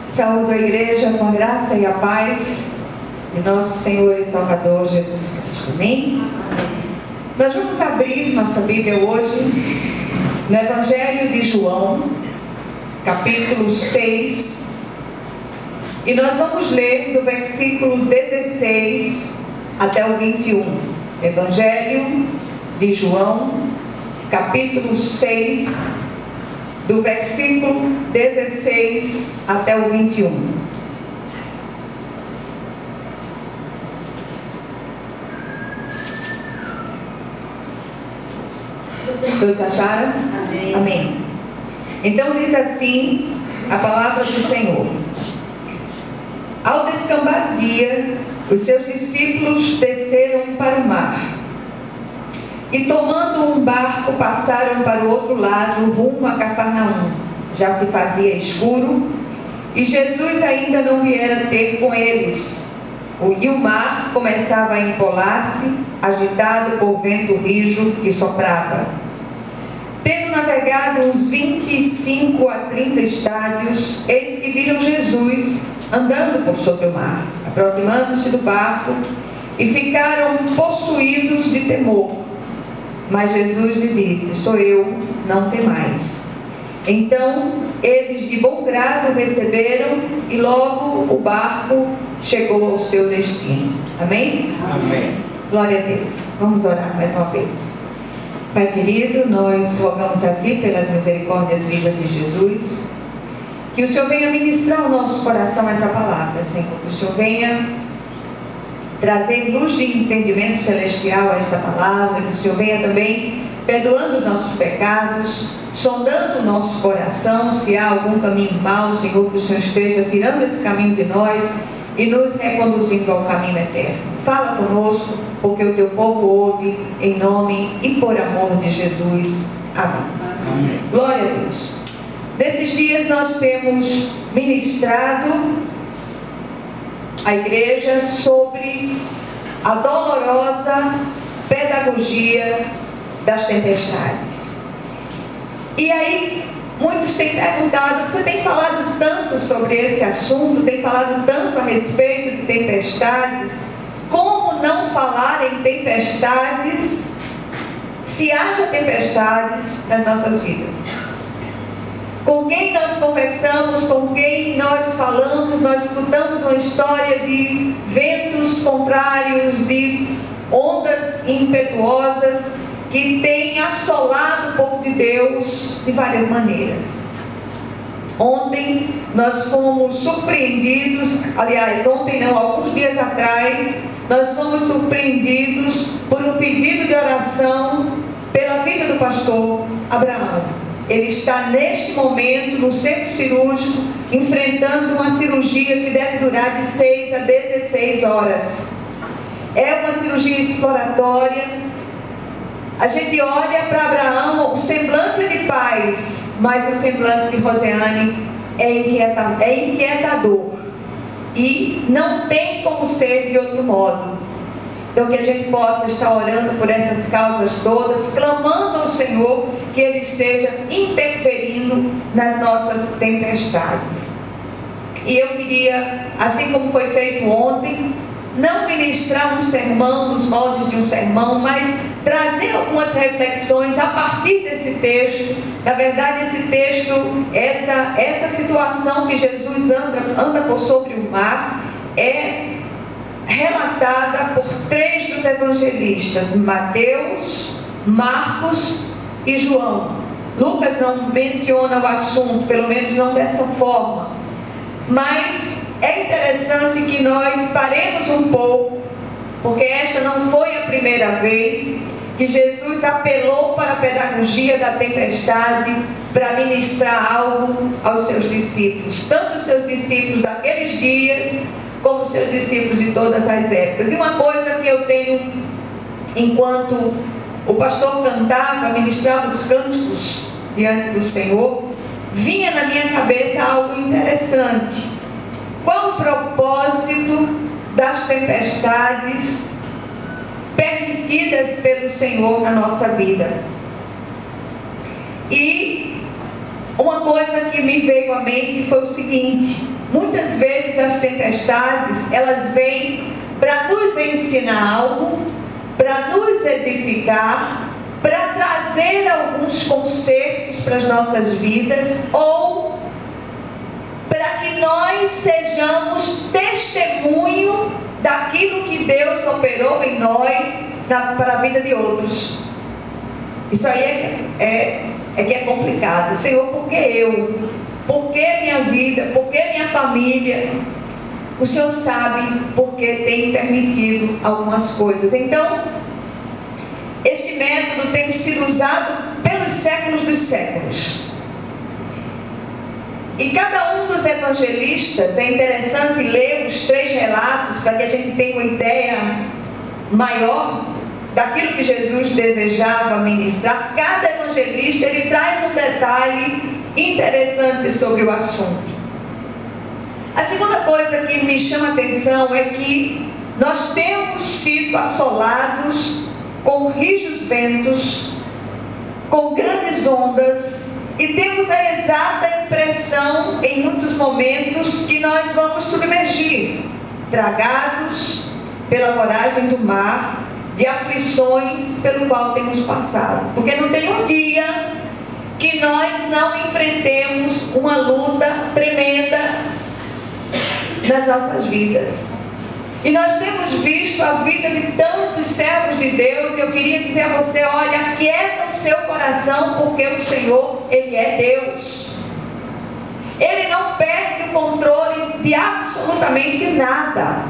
Saúdo a igreja com a graça e a paz de nosso Senhor e Salvador Jesus Cristo. Amém? Nós vamos abrir nossa Bíblia hoje no Evangelho de João, capítulo 6, e nós vamos ler do versículo 16 até o 21. Evangelho de João, capítulo 6, do versículo 16 até o 21. Todos acharam? Amém. Amém. Então diz assim a palavra do Senhor: Ao descambar o dia, os seus discípulos desceram para o mar e, tomando um barco, passaram para o outro lado, rumo a Cafarnaum. Já se fazia escuro e Jesus ainda não viera ter com eles. E o mar começava a empolar-se, agitado por vento rijo que soprava. Tendo navegado uns 25 a 30 estádios, eis que viram Jesus andando por sobre o mar, aproximando-se do barco, e ficaram possuídos de temor. Mas Jesus lhe disse: Sou eu, não temais. Então eles de bom grado receberam, e logo o barco chegou ao seu destino. Amém? Amém. Glória a Deus. Vamos orar mais uma vez. Pai querido, nós rogamos a Ti pelas misericórdias vivas de Jesus, que o Senhor venha ministrar ao nosso coração essa palavra, Senhor. Que o Senhor venha trazer luz de entendimento celestial a esta palavra. Que o Senhor venha também perdoando os nossos pecados, sondando o nosso coração, se há algum caminho mau, Senhor, que o Senhor esteja tirando esse caminho de nós e nos reconduzindo ao caminho eterno. Fala conosco, porque o Teu povo ouve, em nome e por amor de Jesus. Amém. Amém. Glória a Deus. Nesses dias nós temos ministrado a igreja sobre a dolorosa pedagogia das tempestades. E aí muitos têm perguntado: você tem falado tanto sobre esse assunto, tem falado tanto a respeito de tempestades, como não falar em tempestades se haja tempestades nas nossas vidas? Com quem nós conversamos, com quem nós falamos, nós escutamos uma história de ventos contrários, de ondas impetuosas que têm assolado o povo de Deus de várias maneiras. Ontem nós fomos surpreendidos, aliás, ontem não, alguns dias atrás, nós fomos surpreendidos por um pedido de oração pela vida do pastor Abraão. Ele está neste momento no centro cirúrgico, enfrentando uma cirurgia que deve durar de 6 a 16 horas. É uma cirurgia exploratória. A gente olha para Abraão, o semblante é de paz, mas o semblante de Rosiane é inquietador. E não tem como ser de outro modo. Então que a gente possa estar orando por essas causas todas, clamando ao Senhor que Ele esteja interferindo nas nossas tempestades. E eu queria, assim como foi feito ontem, não ministrar um sermão nos moldes de um sermão, mas trazer algumas reflexões a partir desse texto. Na verdade, esse texto, essa situação que Jesus anda por sobre o mar, é relatada por 3 dos evangelistas: Mateus, Marcos e João. Lucas não menciona o assunto, pelo menos não dessa forma. Mas é interessante que nós paremos um pouco, porque esta não foi a primeira vez que Jesus apelou para a pedagogia da tempestade para ministrar algo aos seus discípulos, tanto os seus discípulos daqueles dias como os seus discípulos de todas as épocas. E uma coisa que eu tenho, enquanto o pastor cantava, ministrava os cânticos diante do Senhor, vinha na minha cabeça algo interessante. Qual o propósito das tempestades permitidas pelo Senhor na nossa vida? E uma coisa que me veio à mente foi o seguinte: muitas vezes as tempestades, elas vêm para nos ensinar algo, para nos edificar, para trazer alguns concertos para as nossas vidas, ou para que nós sejamos testemunho daquilo que Deus operou em nós para a vida de outros. Isso aí que é complicado. Senhor, por que eu? Por que minha vida? Por que minha família? O Senhor sabe porque tem permitido algumas coisas. Então, este método tem sido usado pelos séculos dos séculos. E cada um dos evangelistas, é interessante ler os 3 relatos para que a gente tenha uma ideia maior daquilo que Jesus desejava ministrar. Cada evangelista, ele traz um detalhe interessante sobre o assunto. A segunda coisa que me chama a atenção é que nós temos sido assolados com rijos ventos, com grandes ondas, e temos a exata impressão, em muitos momentos, que nós vamos submergir, tragados pela voragem do mar, de aflições pelo qual temos passado. Porque não tem um dia que nós não enfrentemos uma luta tremenda nas nossas vidas. E nós temos visto a vida de tantos servos de Deus. E eu queria dizer a você: olha, aquieta o seu coração, porque o Senhor, Ele é Deus. Ele não perde o controle de absolutamente nada.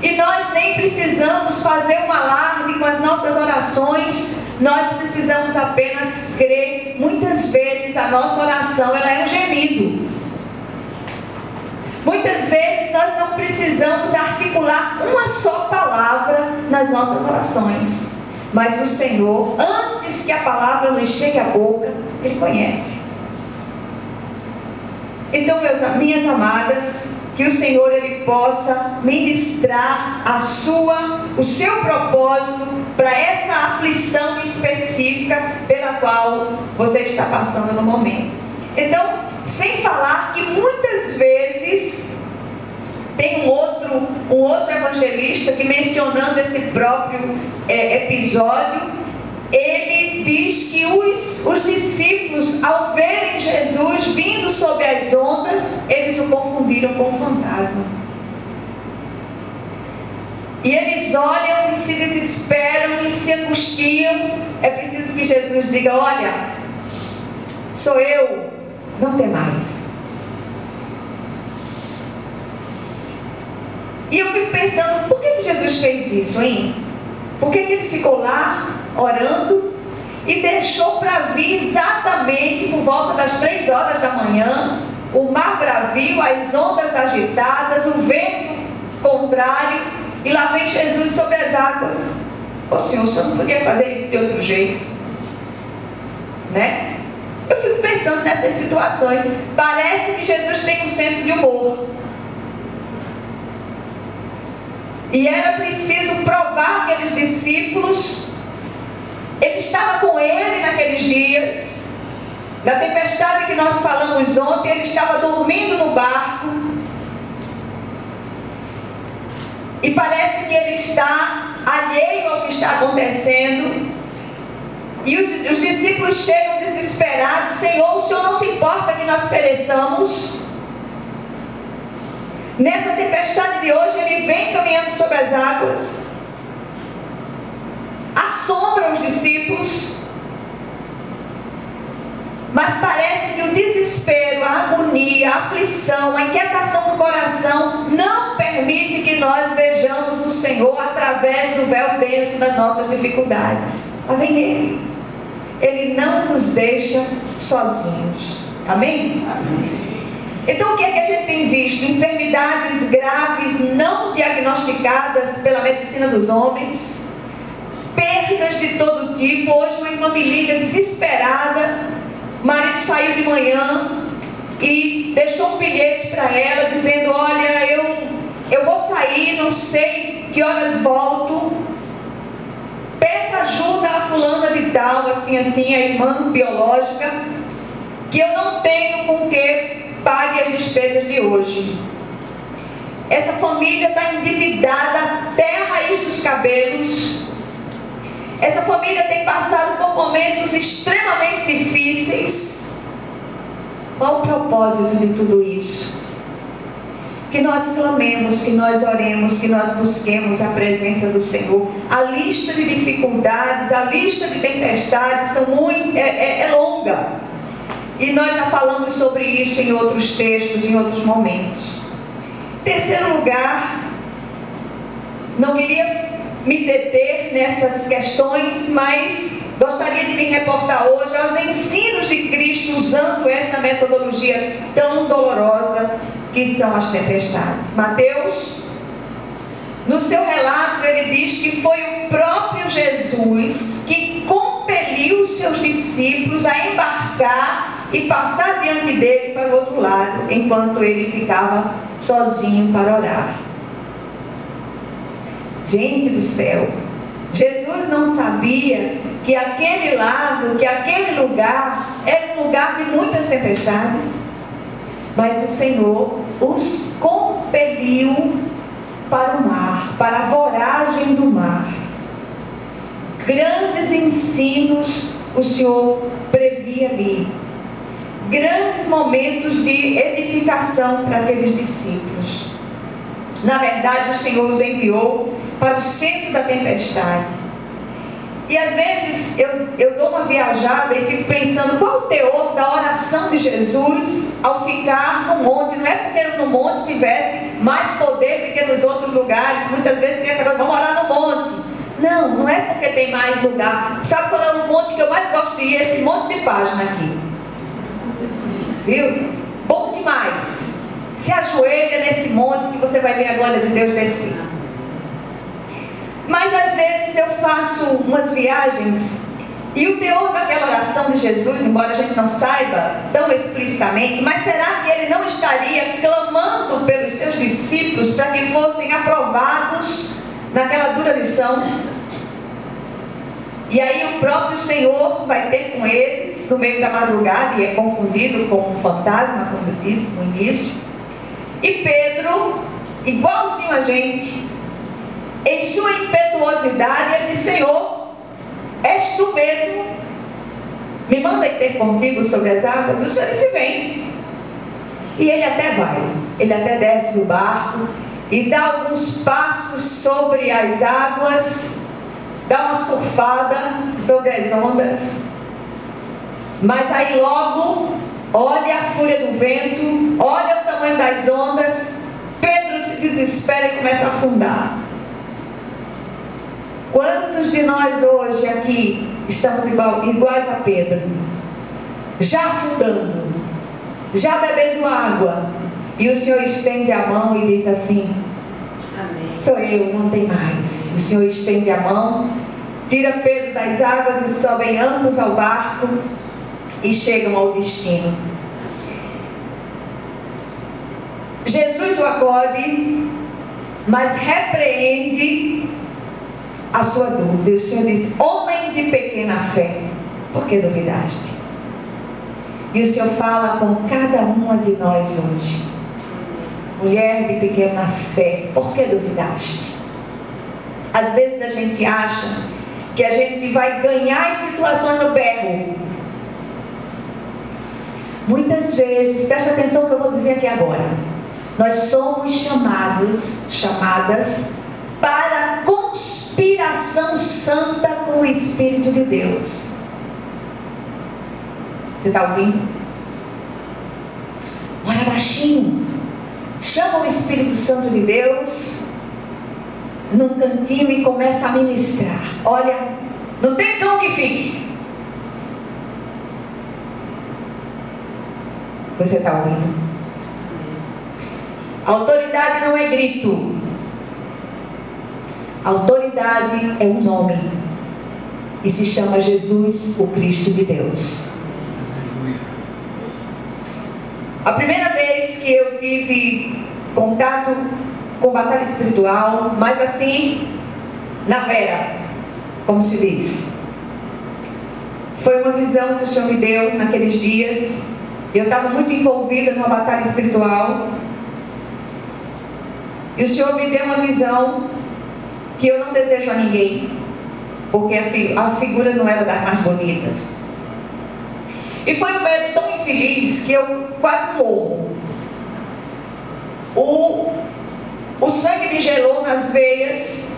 E nós nem precisamos fazer um alarde com as nossas orações. Nós precisamos apenas crer. Muitas vezes a nossa oração, ela é um gemido. Muitas vezes nós não precisamos articular uma só palavra nas nossas orações, mas o Senhor, antes que a palavra nos chegue à boca, Ele conhece. Então, minhas amadas, que o Senhor, Ele possa ministrar o seu propósito para essa aflição específica pela qual você está passando no momento. Então, sem falar que muitas vezes tem um outro evangelista que, mencionando esse próprio episódio, ele diz que os discípulos, ao verem Jesus vindo sobre as ondas, eles o confundiram com um fantasma. E eles olham e se desesperam e se angustiam. É preciso que Jesus diga: olha, sou eu, não tem mais. E eu fico pensando, por que Jesus fez isso, hein? Por que ele ficou lá orando e deixou para vir exatamente por volta das 3 horas da manhã, o mar bravio, as ondas agitadas, o vento contrário, e lá vem Jesus sobre as águas? Ô Senhor, o Senhor não podia fazer isso de outro jeito, né? Eu fico pensando nessas situações. Parece que Jesus tem um senso de humor. E era preciso provar aqueles discípulos. Ele estava com ele naqueles dias. Da tempestade que nós falamos ontem, ele estava dormindo no barco. E parece que ele está alheio ao que está acontecendo. E os discípulos chegam desesperados: Senhor, o Senhor não se importa que nós pereçamos? Nessa tempestade de hoje, ele vem caminhando sobre as águas, assombra os discípulos, mas parece que o desespero, a agonia, a aflição, a inquietação do coração não permite que nós vejamos o Senhor através do véu denso das nossas dificuldades. Lá vem Ele. Ele não nos deixa sozinhos. Amém? Amém. Então, o que é que a gente tem visto? Enfermidades graves não diagnosticadas pela medicina dos homens, perdas de todo tipo. Hoje uma irmã me liga desesperada, o marido saiu de manhã e deixou um bilhete para ela dizendo: olha, eu vou sair, não sei que horas volto, peça ajuda a fulana de tal, assim, a irmã biológica. que eu não tenho com que pague as despesas de hoje. Essa família está endividada até a raiz dos cabelos. Essa família tem passado por momentos extremamente difíceis. Qual o propósito de tudo isso? Que nós clamemos, que nós oremos, que nós busquemos a presença do Senhor. A lista de dificuldades, a lista de tempestades é longa. E nós já falamos sobre isso em outros textos, em outros momentos. Terceiro lugar, não queria me deter nessas questões, mas gostaria de me reportar hoje aos ensinos de Cristo usando essa metodologia tão dolorosa que são as tempestades. Mateus, no seu relato, ele diz que foi o próprio Jesus que compeliu os seus discípulos a embarcar e passar diante dele para o outro lado, enquanto ele ficava sozinho para orar. Gente do céu, Jesus não sabia que aquele lago, que aquele lugar era um lugar de muitas tempestades, mas o Senhor os compeliu para o mar, para a voragem do mar. Grandes ensinos o Senhor previa ali, grandes momentos de edificação para aqueles discípulos. Na verdade, o Senhor os enviou para o centro da tempestade. E às vezes eu dou uma viajada e fico pensando qual o teor da oração de Jesus ao ficar no monte. Não é porque no monte tivesse mais poder do que nos outros lugares. Muitas vezes tem essa coisa, vamos orar no monte. Não é porque tem mais lugar. Sabe qual é o monte que eu mais gosto de ir? Esse monte de página aqui. Viu? Bom demais. Se ajoelha nesse monte que você vai ver a glória de Deus descer. Mas às vezes eu faço umas viagens e o teor daquela oração de Jesus, embora a gente não saiba tão explicitamente, mas será que ele não estaria clamando pelos seus discípulos para que fossem aprovados naquela dura lição? E aí o próprio Senhor vai ter com eles no meio da madrugada e é confundido com um fantasma, como eu disse no início. E Pedro, igualzinho a gente, em sua impetuosidade, ele disse: Senhor, és tu mesmo? Me manda ir ter contigo sobre as águas? O Senhor disse: vem. E ele até vai, ele até desce do barco e dá alguns passos sobre as águas, dá uma surfada sobre as ondas, mas aí logo olha a fúria do vento, olha o tamanho das ondas, Pedro se desespera e começa a afundar. Quantos de nós hoje aqui estamos iguais a Pedro? Já afundando, já bebendo água, e o Senhor estende a mão e diz assim: amém. Sou eu, não tem mais. O Senhor estende a mão, tira Pedro das águas e sobem ambos ao barco e chegam ao destino. Jesus o acode, mas repreende a sua dúvida. O Senhor disse: homem de pequena fé, por que duvidaste? E o Senhor fala com cada uma de nós hoje: mulher de pequena fé, por que duvidaste? Às vezes a gente acha que a gente vai ganhar as situações no berro. Muitas vezes, preste atenção no que eu vou dizer aqui agora, nós somos chamadas para a conspiração santa com o Espírito de Deus. Você está ouvindo? Ora baixinho, chama o Espírito Santo de Deus num cantinho e começa a ministrar. Olha, não tem cão que fique. Você está ouvindo? A autoridade não é grito. A autoridade é um nome. E se chama Jesus, o Cristo de Deus. A primeira vez que eu tive contato com batalha espiritual, mas assim, na vera, como se diz, foi uma visão que o Senhor me deu naqueles dias. Eu estava muito envolvida numa batalha espiritual. E o Senhor me deu uma visão que eu não desejo a ninguém, porque a figura não era das mais bonitas. E foi um medo tão infeliz que eu quase morro. O sangue me gelou nas veias.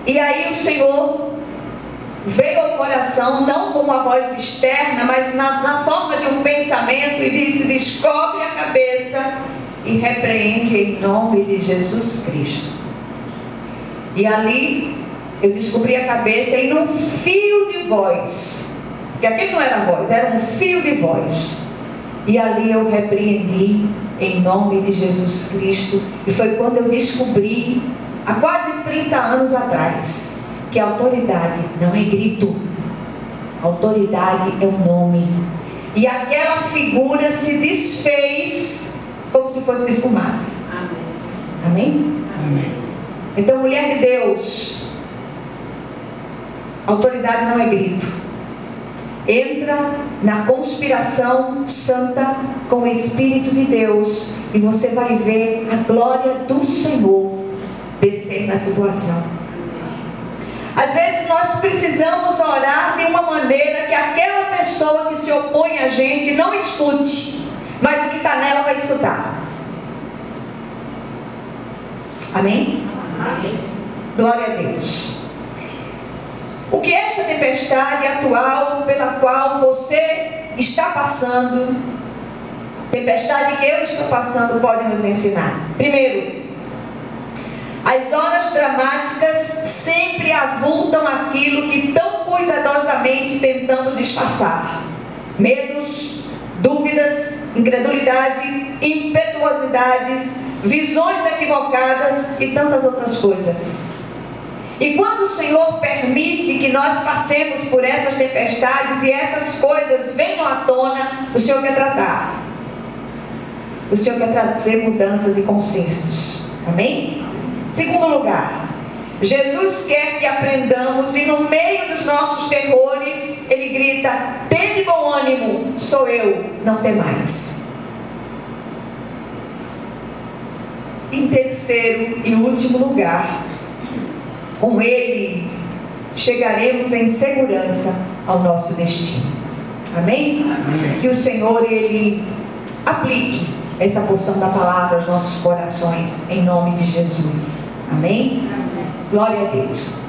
E aí o Senhor veio ao coração, não com uma voz externa, mas na forma de um pensamento, e disse: descobre a cabeça e repreende em nome de Jesus Cristo. E ali eu descobri a cabeça e num fio de voz, porque aquele não era voz, era um fio de voz, e ali eu repreendi em nome de Jesus Cristo. E foi quando eu descobri, há quase 30 anos atrás, que a autoridade não é grito, a autoridade é um nome. E aquela figura se desfez como se fosse de fumaça. Amém? Amém? Amém. Então, mulher de Deus, autoridade não é grito. Entra na conspiração santa com o Espírito de Deus e você vai ver a glória do Senhor descer na situação. Às vezes nós precisamos orar de uma maneira que aquela pessoa que se opõe a gente não escute, mas o que está nela vai escutar. Amém? Amém. Glória a Deus. O que esta tempestade atual pela qual você está passando, tempestade que eu estou passando, pode nos ensinar? Primeiro, as horas dramáticas sempre avultam aquilo que tão cuidadosamente tentamos disfarçar: medos, dúvidas, incredulidade, impetuosidades, visões equivocadas e tantas outras coisas. E quando o Senhor permite que nós passemos por essas tempestades e essas coisas venham à tona, o Senhor quer tratar. O Senhor quer trazer mudanças e consertos. Amém? Segundo lugar, Jesus quer que aprendamos, e no meio dos nossos terrores, Ele grita: tende bom ânimo, sou eu, não temais. Em terceiro e último lugar, com Ele chegaremos em segurança ao nosso destino. Amém? Amém. Que o Senhor, Ele aplique essa porção da palavra aos nossos corações, em nome de Jesus. Amém? Amém. Glória a Deus.